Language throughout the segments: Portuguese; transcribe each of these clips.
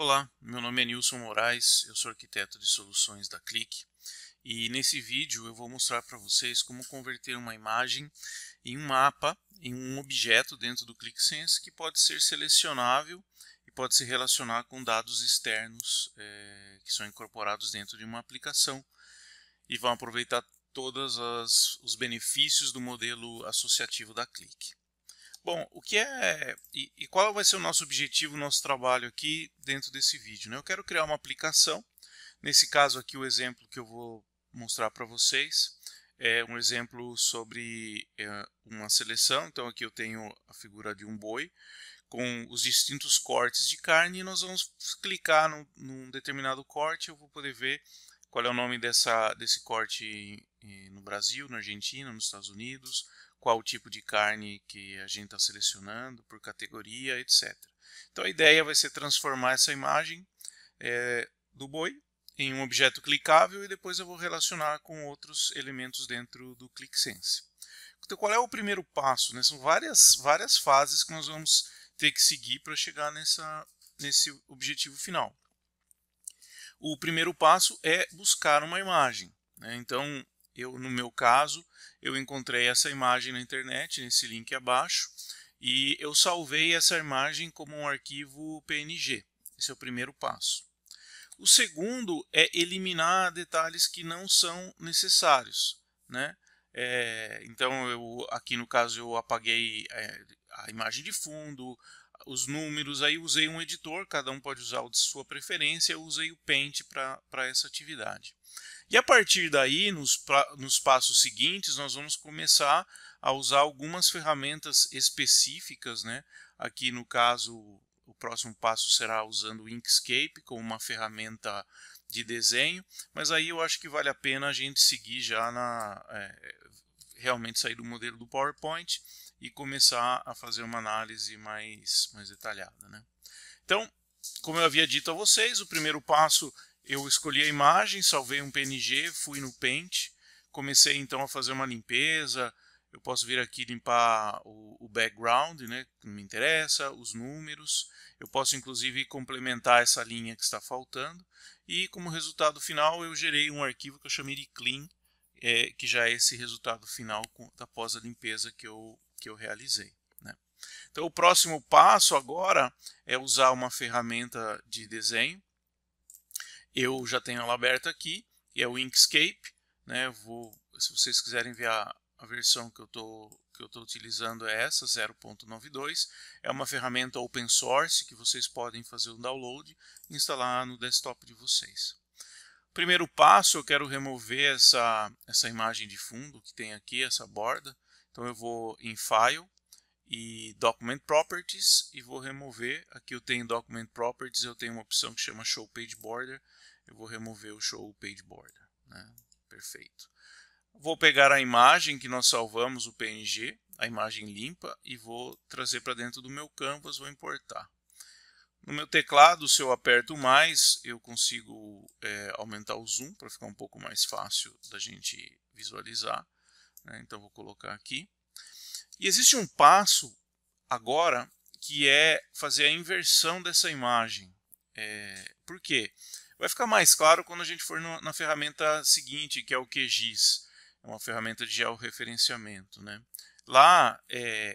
Olá, meu nome é Nilson Moraes, eu sou arquiteto de soluções da Click e nesse vídeo eu vou mostrar para vocês como converter uma imagem em um mapa, em um objeto dentro do ClickSense que pode ser selecionável e pode se relacionar com dados externos que são incorporados dentro de uma aplicação e vão aproveitar todos os benefícios do modelo associativo da Click. Bom, o que é e qual vai ser o nosso objetivo, o nosso trabalho aqui dentro desse vídeo, né? Eu quero criar uma aplicação. Nesse caso aqui, o exemplo que eu vou mostrar para vocês é um exemplo sobre uma seleção. Então aqui eu tenho a figura de um boi com os distintos cortes de carne e nós vamos clicar num determinado corte. Eu vou poder ver qual é o nome desse corte no Brasil, na Argentina, nos Estados Unidos, qual o tipo de carne que a gente está selecionando, por categoria, etc. Então a ideia vai ser transformar essa imagem do boi em um objeto clicável e depois eu vou relacionar com outros elementos dentro do ClickSense. Então qual é o primeiro passo, né? São várias fases que nós vamos ter que seguir para chegar nesse objetivo final. O primeiro passo é buscar uma imagem, né? Então, no meu caso, eu encontrei essa imagem na internet, nesse link abaixo, e eu salvei essa imagem como um arquivo PNG. Esse é o primeiro passo. O segundo é eliminar detalhes que não são necessários, né? Então, aqui no caso, eu apaguei a imagem de fundo, os números, aí usei um editor, cada um pode usar o de sua preferência, eu usei o Paint para essa atividade. E a partir daí, nos passos seguintes, nós vamos começar a usar algumas ferramentas específicas, né? Aqui no caso, o próximo passo será usando o Inkscape como uma ferramenta de desenho, mas aí eu acho que vale a pena a gente seguir já realmente sair do modelo do PowerPoint e começar a fazer uma análise mais detalhada, né? Então, como eu havia dito a vocês, o primeiro passo eu escolhi a imagem, salvei um PNG, fui no Paint, comecei então a fazer uma limpeza. Eu posso vir aqui limpar o background, né, que não me interessa, os números. Eu posso inclusive complementar essa linha que está faltando. E como resultado final eu gerei um arquivo que eu chamei de clean, que já é esse resultado final após a limpeza que eu realizei, né? Então o próximo passo agora é usar uma ferramenta de desenho. Eu já tenho ela aberta aqui, e é o Inkscape, né? Se vocês quiserem ver a versão que eu estou utilizando é essa, 0.92. É uma ferramenta open source que vocês podem fazer o download e instalar no desktop de vocês. Primeiro passo, eu quero remover essa imagem de fundo que tem aqui, essa borda. Então eu vou em File e Document Properties e vou remover. Aqui eu tenho Document Properties, eu tenho uma opção que chama Show Page Border. Eu vou remover o Show Page Border, né? Perfeito. Vou pegar a imagem que nós salvamos, o PNG, a imagem limpa, e vou trazer para dentro do meu Canvas, vou importar. No meu teclado, se eu aperto mais, eu consigo aumentar o zoom para ficar um pouco mais fácil da gente visualizar, né? Então vou colocar aqui. E existe um passo agora que é fazer a inversão dessa imagem. Por quê? Vai ficar mais claro quando a gente for na ferramenta seguinte, que é o QGIS, é uma ferramenta de georreferenciamento, né? Lá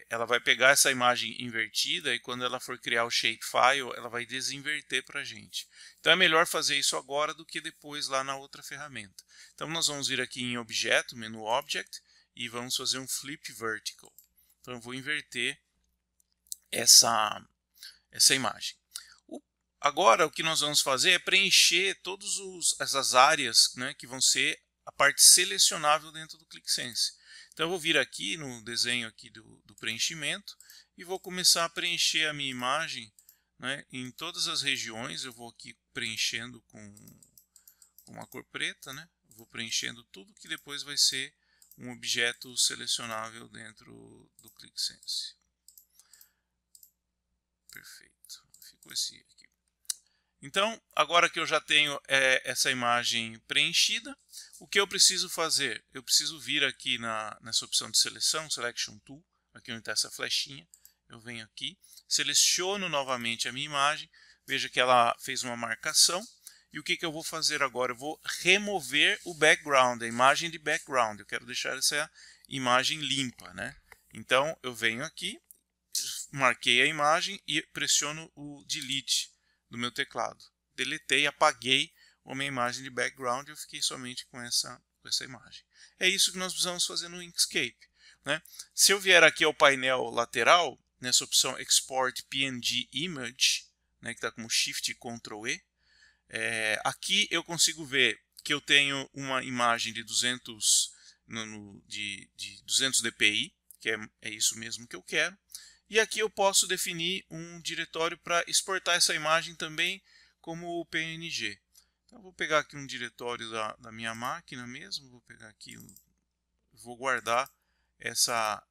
ela vai pegar essa imagem invertida e quando ela for criar o shapefile, ela vai desinverter para a gente. Então é melhor fazer isso agora do que depois lá na outra ferramenta. Então nós vamos vir aqui em Objeto, menu Object, e vamos fazer um Flip Vertical. Então eu vou inverter essa imagem. Agora o que nós vamos fazer é preencher todas essas áreas, né, que vão ser a parte selecionável dentro do ClickSense. Então eu vou vir aqui no desenho aqui do preenchimento e vou começar a preencher a minha imagem, né, em todas as regiões. Eu vou aqui preenchendo com uma cor preta, né? Vou preenchendo tudo que depois vai ser um objeto selecionável dentro do ClickSense. Perfeito. Ficou esse aqui. Então, agora que eu já tenho essa imagem preenchida, o que eu preciso fazer? Eu preciso vir aqui nessa opção de seleção, Selection Tool, aqui onde está essa flechinha. Eu venho aqui, seleciono novamente a minha imagem, Veja que ela fez uma marcação. E o que eu vou fazer agora? Eu vou remover o background, a imagem de background. Eu quero deixar essa imagem limpa, né? Então, eu venho aqui, marquei a imagem e pressiono o delete do meu teclado. Deletei, apaguei a minha imagem de background e eu fiquei somente com essa imagem. É isso que nós precisamos fazer no Inkscape, né? Se eu vier aqui ao painel lateral, nessa opção Export PNG Image, né, que está como Shift e Ctrl E, aqui eu consigo ver que eu tenho uma imagem de 200 dpi, que é isso mesmo que eu quero. E aqui eu posso definir um diretório para exportar essa imagem também como PNG. Então, eu vou pegar aqui um diretório da minha máquina mesmo, vou pegar aqui, vou guardar essa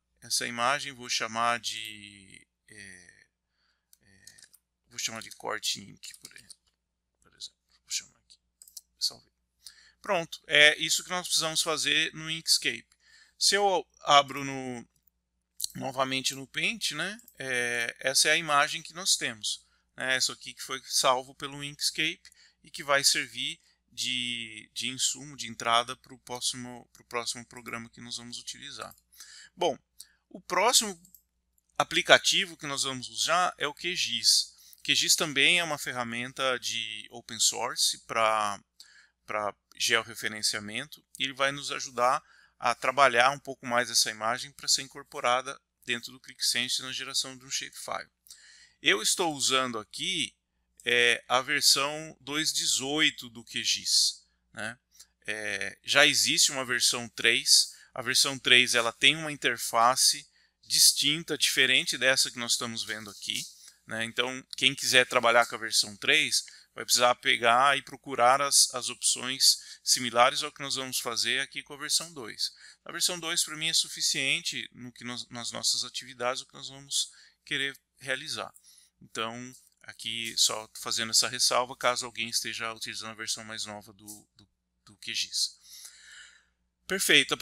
imagem, vou chamar de corte Inc, por exemplo. Vou chamar aqui, salvei. Pronto, é isso que nós precisamos fazer no Inkscape. Se eu abro novamente no Paint, né, essa é a imagem que nós temos. Né, essa aqui que foi salvo pelo Inkscape e que vai servir de insumo, de entrada para o próximo programa que nós vamos utilizar. Bom, o próximo aplicativo que nós vamos usar é o QGIS. QGIS também é uma ferramenta de open source para georreferenciamento e ele vai nos ajudar a trabalhar um pouco mais essa imagem para ser incorporada dentro do QuickSense na geração de um shapefile. Eu estou usando aqui a versão 2.18 do QGIS, né? Já existe uma versão 3. A versão 3 ela tem uma interface distinta, diferente dessa que nós estamos vendo aqui, né? Então, quem quiser trabalhar com a versão 3 vai precisar pegar e procurar as opções similares ao que nós vamos fazer aqui com a versão 2. A versão 2 para mim é suficiente nas nossas atividades, o que nós vamos querer realizar. Então, aqui só fazendo essa ressalva, caso alguém esteja utilizando a versão mais nova do QGIS. Perfeito. A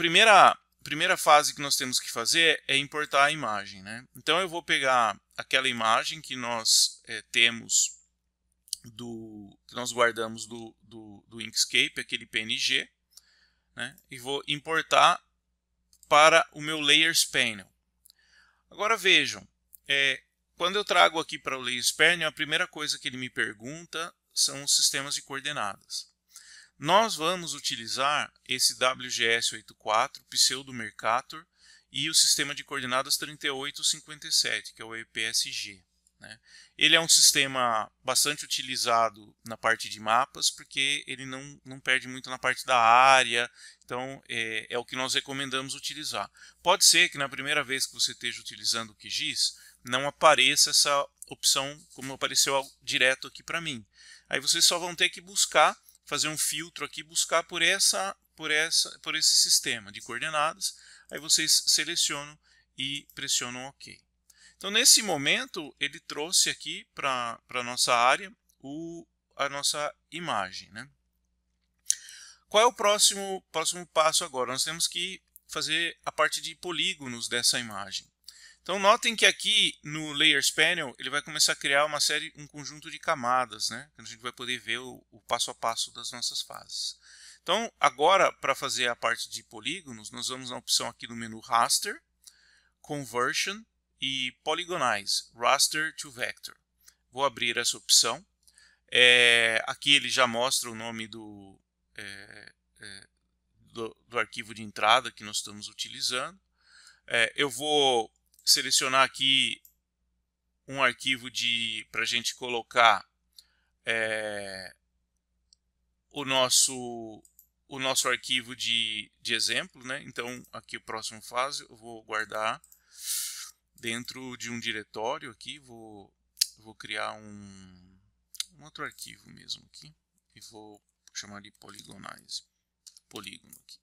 primeira fase que nós temos que fazer é importar a imagem, né? Então eu vou pegar aquela imagem que nós temos que nós guardamos do Inkscape, aquele PNG, né? E vou importar para o meu Layers Panel. Agora vejam, quando eu trago aqui para o Layers Panel, a primeira coisa que ele me pergunta são os sistemas de coordenadas. Nós vamos utilizar esse WGS84, Pseudo Mercator, e o sistema de coordenadas 3857, que é o EPSG. Né? Ele é um sistema bastante utilizado na parte de mapas, porque ele não perde muito na parte da área, então é o que nós recomendamos utilizar. Pode ser que na primeira vez que você esteja utilizando o QGIS, não apareça essa opção como apareceu direto aqui para mim. Aí vocês só vão ter que fazer um filtro aqui, buscar por esse sistema de coordenadas, aí vocês selecionam e pressionam OK. Então, nesse momento, ele trouxe aqui para a nossa área a nossa imagem, né? Qual é o próximo passo agora? Nós temos que fazer a parte de polígonos dessa imagem. Então, notem que aqui no Layers Panel, ele vai começar a criar um conjunto de camadas, né? A gente vai poder ver o passo a passo das nossas fases. Então, agora, para fazer a parte de polígonos, nós vamos na opção aqui do menu Raster, Conversion e Polygonize, Raster to Vector. Vou abrir essa opção. Aqui ele já mostra o nome do arquivo de entrada que nós estamos utilizando. Eu vou selecionar aqui um arquivo para a gente colocar o nosso arquivo de exemplo, né? Então, aqui o próximo fase eu vou guardar dentro de um diretório aqui, vou criar um outro arquivo mesmo aqui e vou chamar de Polygonize, polígono aqui.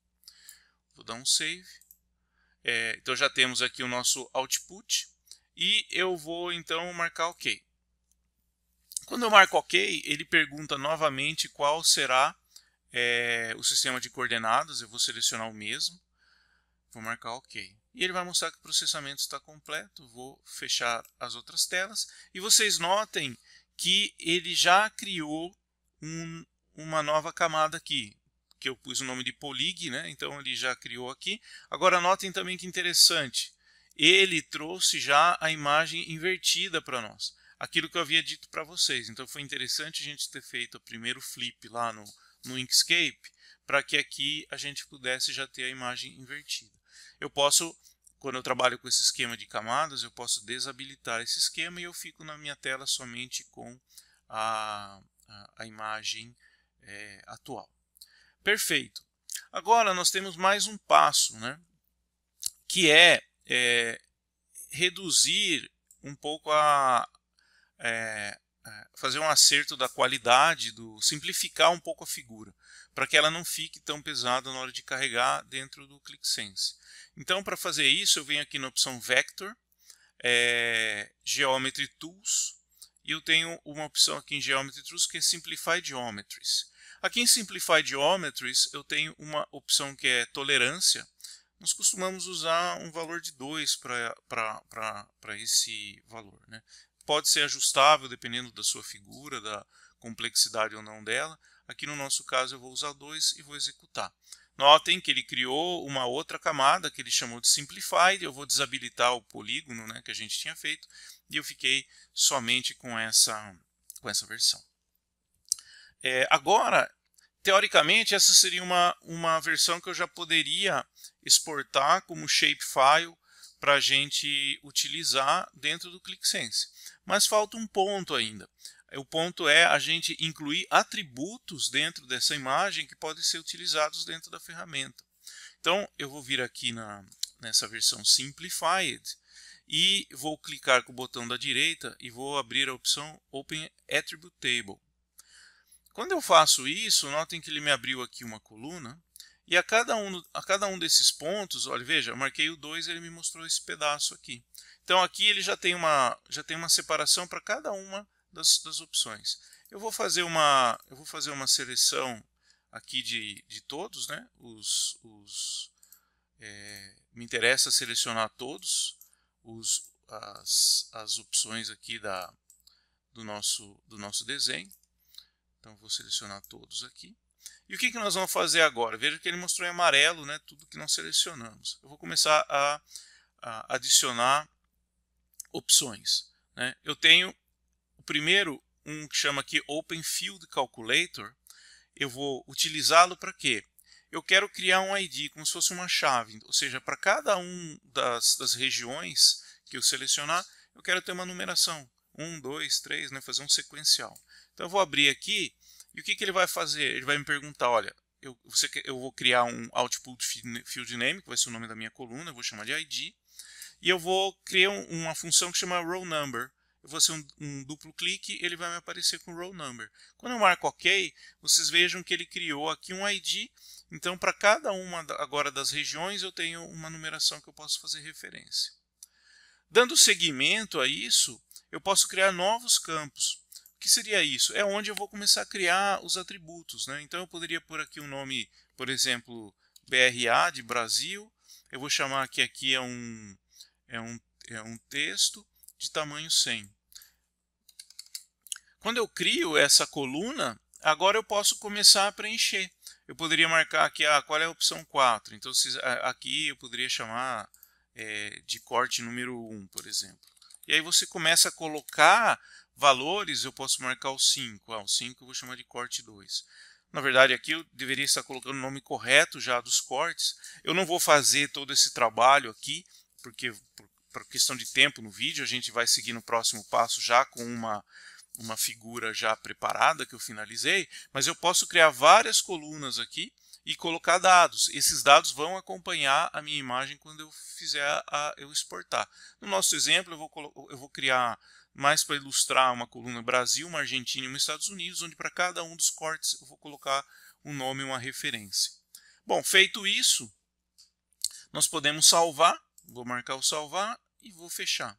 Vou dar um save. Então já temos aqui o nosso output e eu vou então marcar OK. Quando eu marco OK, ele pergunta novamente qual será o sistema de coordenadas. Eu vou selecionar o mesmo, vou marcar OK. E ele vai mostrar que o processamento está completo. Vou fechar as outras telas. E vocês notem que ele já criou uma nova camada aqui, que eu pus o nome de polyg, né? Então ele já criou aqui. Agora notem também que interessante, ele trouxe já a imagem invertida para nós, aquilo que eu havia dito para vocês. Então foi interessante a gente ter feito o primeiro flip lá no Inkscape, para que aqui a gente pudesse já ter a imagem invertida. Eu posso, quando eu trabalho com esse esquema de camadas, eu posso desabilitar esse esquema e eu fico na minha tela somente com a imagem atual. Perfeito. Agora nós temos mais um passo, né? Que é reduzir um pouco fazer um acerto da qualidade, simplificar um pouco a figura, para que ela não fique tão pesada na hora de carregar dentro do ClickSense. Então, para fazer isso, eu venho aqui na opção Vector, Geometry Tools, e eu tenho uma opção aqui em Geometry Tools que é Simplify Geometries. Aqui em Simplify Geometries eu tenho uma opção que é Tolerância. Nós costumamos usar um valor de 2 para esse valor, né? Pode ser ajustável dependendo da sua figura, da complexidade ou não dela. Aqui no nosso caso eu vou usar 2 e vou executar. Notem que ele criou uma outra camada que ele chamou de Simplified. Eu vou desabilitar o polígono, né, que a gente tinha feito, e eu fiquei somente com essa versão. Agora, teoricamente, essa seria uma versão que eu já poderia exportar como shapefile para a gente utilizar dentro do ClickSense. Mas falta um ponto ainda. O ponto é a gente incluir atributos dentro dessa imagem que podem ser utilizados dentro da ferramenta. Então, eu vou vir aqui nessa versão Simplified e vou clicar com o botão da direita e vou abrir a opção Open Attribute Table. Quando eu faço isso, notem que ele me abriu aqui uma coluna, e a cada um desses pontos, olha, veja, eu marquei o 2 e ele me mostrou esse pedaço aqui. Então aqui ele já tem uma separação para cada uma das opções. Eu vou fazer uma seleção aqui de todos, né? Me interessa selecionar todos as opções aqui do nosso desenho. Então vou selecionar todos aqui. E o que nós vamos fazer agora? Veja que ele mostrou em amarelo, né, tudo que nós selecionamos. Eu vou começar a adicionar opções, né? Eu tenho o primeiro, que chama aqui Open Field Calculator. Eu vou utilizá-lo para quê? Eu quero criar um ID, como se fosse uma chave. Ou seja, para cada um das regiões que eu selecionar, eu quero ter uma numeração. 1, 2, 3, né, fazer um sequencial. Então eu vou abrir aqui, e o que ele vai fazer? Ele vai me perguntar, olha, eu vou criar um Output Field Name, que vai ser o nome da minha coluna, eu vou chamar de ID, e eu vou criar uma função que chama Row Number. Eu vou fazer um duplo clique, ele vai me aparecer com Row Number. Quando eu marco OK, vocês vejam que ele criou aqui um ID, então para cada uma agora das regiões eu tenho uma numeração que eu posso fazer referência. Dando seguimento a isso, eu posso criar novos campos. O que seria isso? É onde eu vou começar a criar os atributos, né? Então eu poderia pôr aqui um nome, por exemplo, BRA de Brasil. Eu vou chamar que aqui é um texto de tamanho 100. Quando eu crio essa coluna, agora eu posso começar a preencher. Eu poderia marcar aqui qual é a opção 4. Então aqui eu poderia chamar de corte número 1, por exemplo. E aí você começa a colocar valores, eu posso marcar o 5. O 5 eu vou chamar de corte 2. Na verdade, aqui eu deveria estar colocando o nome correto já dos cortes. Eu não vou fazer todo esse trabalho aqui, porque por questão de tempo no vídeo, a gente vai seguir no próximo passo já com uma figura já preparada que eu finalizei, mas eu posso criar várias colunas aqui e colocar dados. Esses dados vão acompanhar a minha imagem quando eu fizer eu exportar. No nosso exemplo, eu vou criar, mais para ilustrar, uma coluna Brasil, uma Argentina e uma Estados Unidos, onde para cada um dos cortes eu vou colocar um nome e uma referência. Bom, feito isso, nós podemos salvar. Vou marcar o salvar e vou fechar,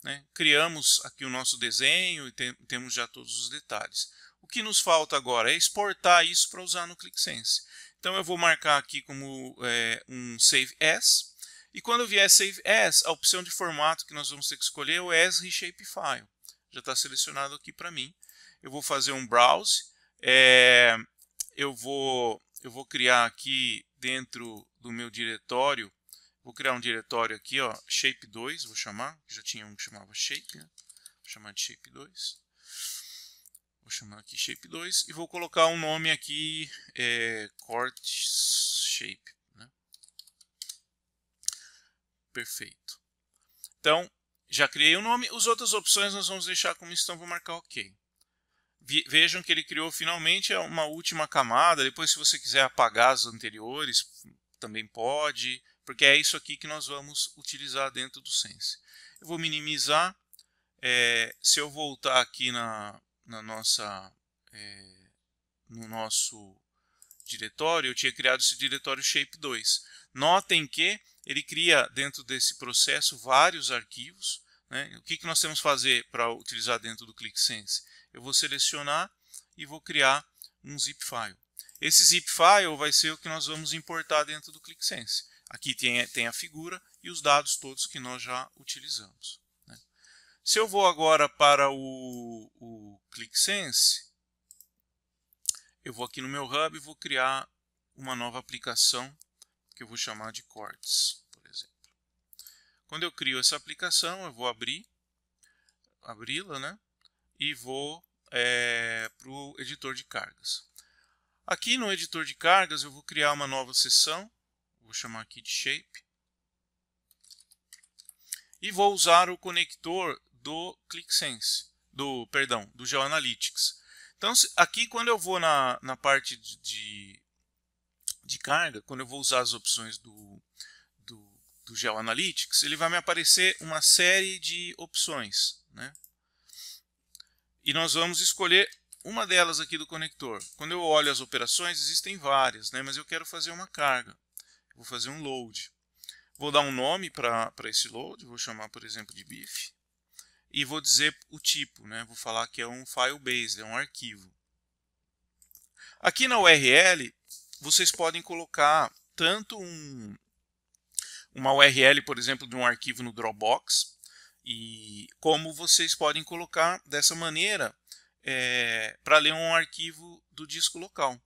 né? Criamos aqui o nosso desenho e temos já todos os detalhes. O que nos falta agora é exportar isso para usar no ClickSense. Então eu vou marcar aqui como um Save As. E quando vier Save As, a opção de formato que nós vamos ter que escolher é o As Reshape File. já está selecionado aqui para mim. Eu vou fazer um browse, eu vou criar aqui dentro do meu diretório, vou criar um diretório aqui, ó, shape2, vou chamar, já tinha um que chamava shape, né? Vou chamar de shape2. Vou chamar aqui shape2 e vou colocar um nome aqui, Quartz Shape, né? Perfeito. Então, já criei o nome. As outras opções nós vamos deixar como estão, vou marcar OK. Vejam que ele criou finalmente uma última camada. Depois, se você quiser apagar as anteriores, também pode, porque é isso aqui que nós vamos utilizar dentro do Sense. Eu vou minimizar. Se eu voltar aqui no nosso diretório, eu tinha criado esse diretório shape2. Notem que ele cria dentro desse processo vários arquivos, né? O que nós temos que fazer para utilizar dentro do ClickSense? Eu vou selecionar e vou criar um zip file. Esse zip file vai ser o que nós vamos importar dentro do ClickSense. Aqui tem a figura e os dados todos que nós já utilizamos. Se eu vou agora para o ClickSense, eu vou aqui no meu Hub e vou criar uma nova aplicação que eu vou chamar de Quartz, por exemplo. Quando eu crio essa aplicação, eu vou abri-la, né? E vou para o editor de cargas. Aqui no editor de cargas, eu vou criar uma nova seção, vou chamar aqui de Shape, e vou usar o conector do ClickSense, do GeoAnalytics. Então, aqui quando eu vou na parte de carga, quando eu vou usar as opções do GeoAnalytics, ele vai me aparecer uma série de opções, né? E nós vamos escolher uma delas aqui do conector. Quando eu olho as operações, existem várias, né? Mas eu quero fazer uma carga. Vou fazer um load. Vou dar um nome para esse load, vou chamar, por exemplo, de BIF. E vou dizer o tipo, né? Vou falar que é um file based, é um arquivo. Aqui na URL, vocês podem colocar tanto uma URL, por exemplo, de um arquivo no Dropbox, e como vocês podem colocar dessa maneira para ler um arquivo do disco local.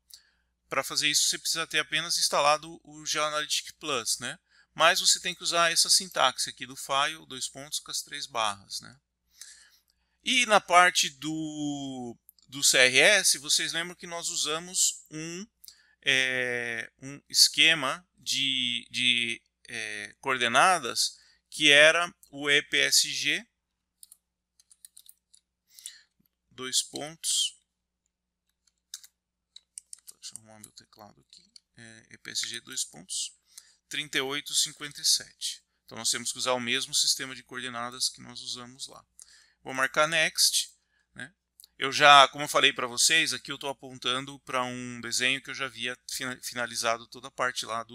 Para fazer isso, você precisa ter apenas instalado o GeoAnalytics Plus, né? Mas você tem que usar essa sintaxe aqui do file, 2 pontos com as 3 barras, né? E na parte do CRS, vocês lembram que nós usamos um esquema de coordenadas que era o EPSG, 2 pontos, deixa eu arrumar meu teclado aqui, EPSG 2 pontos, 3857. Então nós temos que usar o mesmo sistema de coordenadas que nós usamos lá. Vou marcar Next, né? Como eu falei para vocês, aqui eu estou apontando para um desenho que eu já havia finalizado toda a parte lá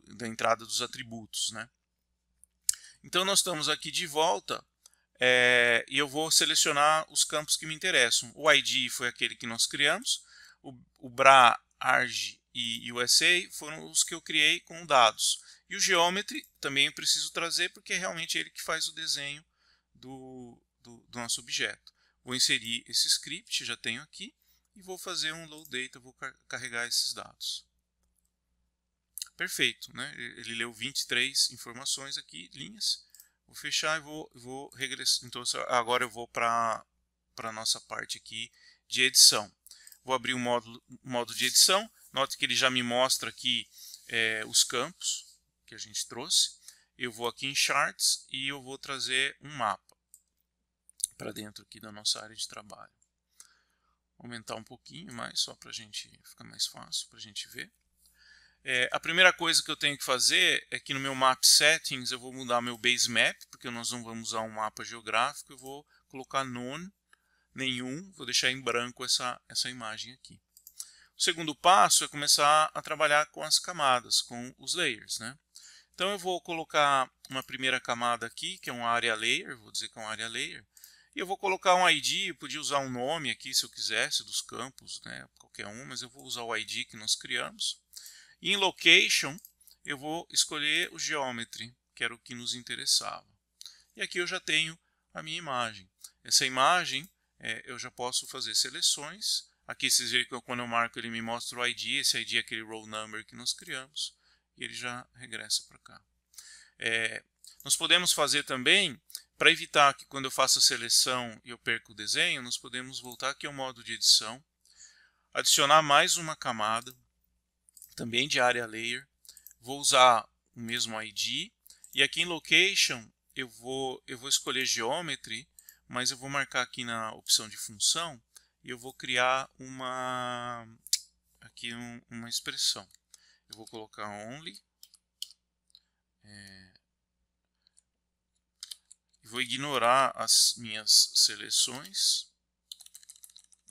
da entrada dos atributos, né? Então nós estamos aqui de volta e eu vou selecionar os campos que me interessam. O ID foi aquele que nós criamos, o BRA, ARG e USA foram os que eu criei com dados. E o Geometry também eu preciso trazer porque é realmente ele que faz o desenho do nosso objeto. Vou inserir esse script, já tenho aqui, e vou fazer um load data, vou carregar esses dados. Perfeito, né? Ele leu 23 informações aqui, linhas. Vou fechar e vou regressar. Então agora eu vou para a nossa parte aqui de edição. Vou abrir o modo de edição. Note que ele já me mostra aqui os campos que a gente trouxe. Eu vou aqui em Charts e eu vou trazer um mapa para dentro aqui da nossa área de trabalho. Vou aumentar um pouquinho mais, só para a gente ficar mais fácil para a gente ver. A primeira coisa que eu tenho que fazer é que no meu Map Settings eu vou mudar meu Base Map, porque nós não vamos usar um mapa geográfico. Eu vou colocar None, nenhum, vou deixar em branco essa imagem aqui. O segundo passo é começar a trabalhar com as camadas, com os layers, né? Então eu vou colocar uma primeira camada aqui, que é um Area Layer, vou dizer que é um Area Layer. E eu vou colocar um ID, eu podia usar um nome aqui se eu quisesse, dos campos, né? Qualquer um, mas eu vou usar o ID que nós criamos. E em Location, eu vou escolher o Geometry, que era o que nos interessava. E aqui eu já tenho a minha imagem. Essa imagem eu já posso fazer seleções. Aqui vocês veem que quando eu marco ele me mostra o ID, esse ID é aquele row number que nós criamos, e ele já regressa para cá. Nós podemos fazer também, para evitar que quando eu faço a seleção e eu perco o desenho, nós podemos voltar aqui ao modo de edição, adicionar mais uma camada, também de área layer, vou usar o mesmo ID, e aqui em location eu vou escolher geometry, mas eu vou marcar aqui na opção de função, e eu vou criar uma expressão. Eu vou colocar only, vou ignorar as minhas seleções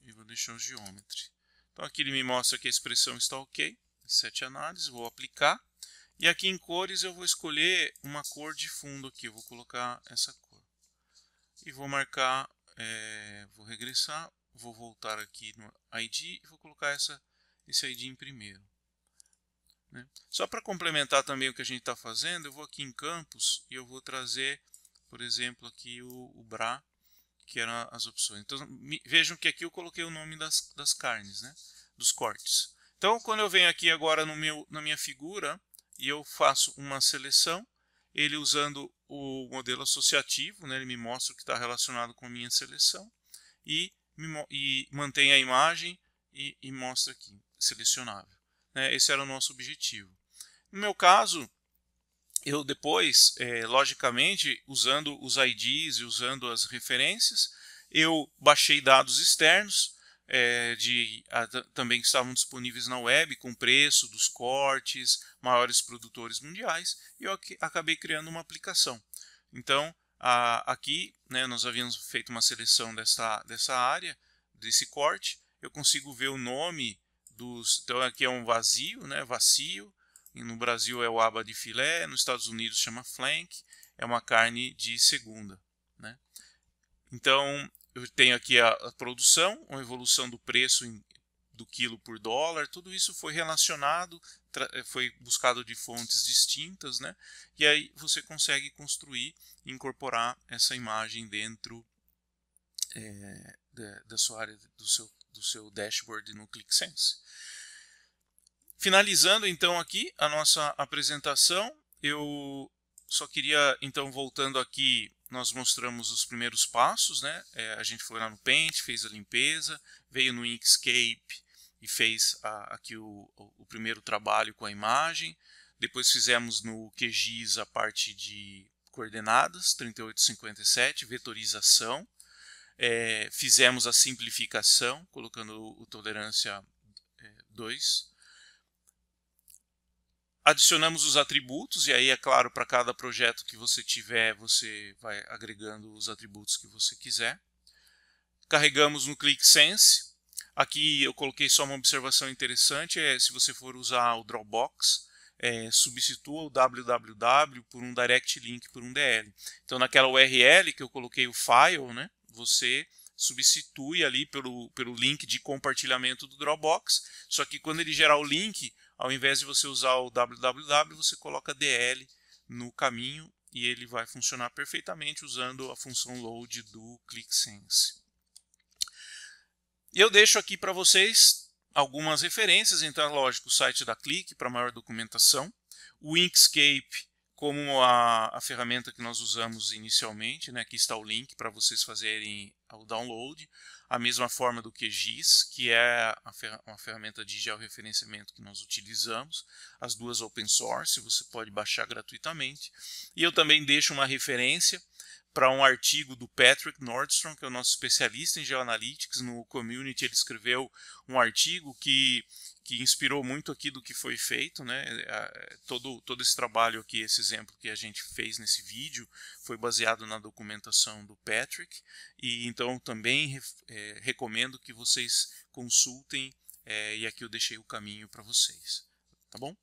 e vou deixar o geometry. Então aqui ele me mostra que a expressão está ok, set análise, vou aplicar, e aqui em cores eu vou escolher uma cor de fundo aqui, eu vou colocar essa cor. E vou marcar, vou regressar, vou voltar aqui no ID e vou colocar esse ID em primeiro. Só para complementar também o que a gente está fazendo, eu vou aqui em campos e eu vou trazer, por exemplo, aqui o BRA, que eram as opções. Então vejam que aqui eu coloquei o nome das carnes, né? Dos cortes. Então quando eu venho aqui agora na minha figura e eu faço uma seleção, ele usando o modelo associativo, né? Ele me mostra o que está relacionado com a minha seleção e mantém a imagem e mostra aqui, selecionável. Esse era o nosso objetivo. No meu caso, eu depois, logicamente, usando os IDs e usando as referências, eu baixei dados externos também que estavam disponíveis na web, com preço dos cortes, maiores produtores mundiais, e eu acabei criando uma aplicação. Então, aqui, né, nós havíamos feito uma seleção dessa área, desse corte, eu consigo ver o nome então aqui é um vazio, né, vacio, e no Brasil é o aba de filé, nos Estados Unidos chama flank, é uma carne de segunda, né? Então eu tenho aqui a produção, a evolução do preço do quilo por dólar, tudo isso foi relacionado, foi buscado de fontes distintas, né? E aí você consegue construir e incorporar essa imagem dentro da sua área, do seu dashboard no ClickSense. Finalizando então aqui a nossa apresentação, eu só queria, então, voltando aqui, nós mostramos os primeiros passos, né? A gente foi lá no Paint, fez a limpeza, veio no Inkscape e fez aqui o primeiro trabalho com a imagem. Depois fizemos no QGIS a parte de coordenadas, 3857, vetorização. Fizemos a simplificação, colocando o tolerância 2. Adicionamos os atributos, e aí, é claro, para cada projeto que você tiver, você vai agregando os atributos que você quiser. Carregamos no ClickSense. Aqui eu coloquei só uma observação interessante, se você for usar o Dropbox, substitua o www por um direct link por um DL. Então, naquela URL que eu coloquei o file, né, você substitui ali pelo link de compartilhamento do Dropbox, só que quando ele gerar o link, ao invés de você usar o www, você coloca DL no caminho e ele vai funcionar perfeitamente usando a função load do ClickSense. E eu deixo aqui para vocês algumas referências, então, lógico, o site da Click para maior documentação, o Inkscape como a ferramenta que nós usamos inicialmente, né? Aqui está o link para vocês fazerem o download, a mesma forma do QGIS, que é uma ferramenta de georreferenciamento que nós utilizamos, as duas open source, você pode baixar gratuitamente, e eu também deixo uma referência para um artigo do Patrick Nordstrom, que é o nosso especialista em Geoanalytics. No Community ele escreveu um artigo que inspirou muito aqui do que foi feito, né? Todo esse trabalho aqui, esse exemplo que a gente fez nesse vídeo, foi baseado na documentação do Patrick, e então também recomendo que vocês consultem, e aqui eu deixei o caminho para vocês. Tá bom?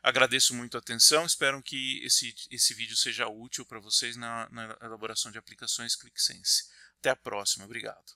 Agradeço muito a atenção, espero que esse vídeo seja útil para vocês na elaboração de aplicações ClickSense. Até a próxima, obrigado.